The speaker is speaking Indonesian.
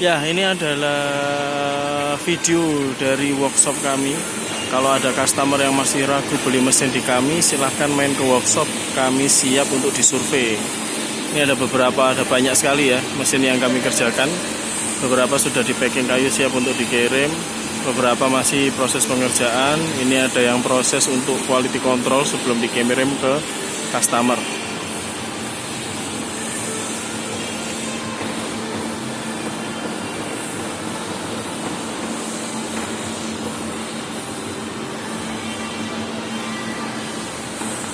Ya, ini adalah video dari workshop kami. Kalau ada customer yang masih ragu beli mesin di kami, silahkan main ke workshop. Kami siap untuk disurvei. Ini ada banyak sekali ya mesin yang kami kerjakan. Beberapa sudah di packing kayu siap untuk dikirim. Beberapa masih proses pengerjaan. Ini ada yang proses untuk quality control sebelum dikirim ke customer.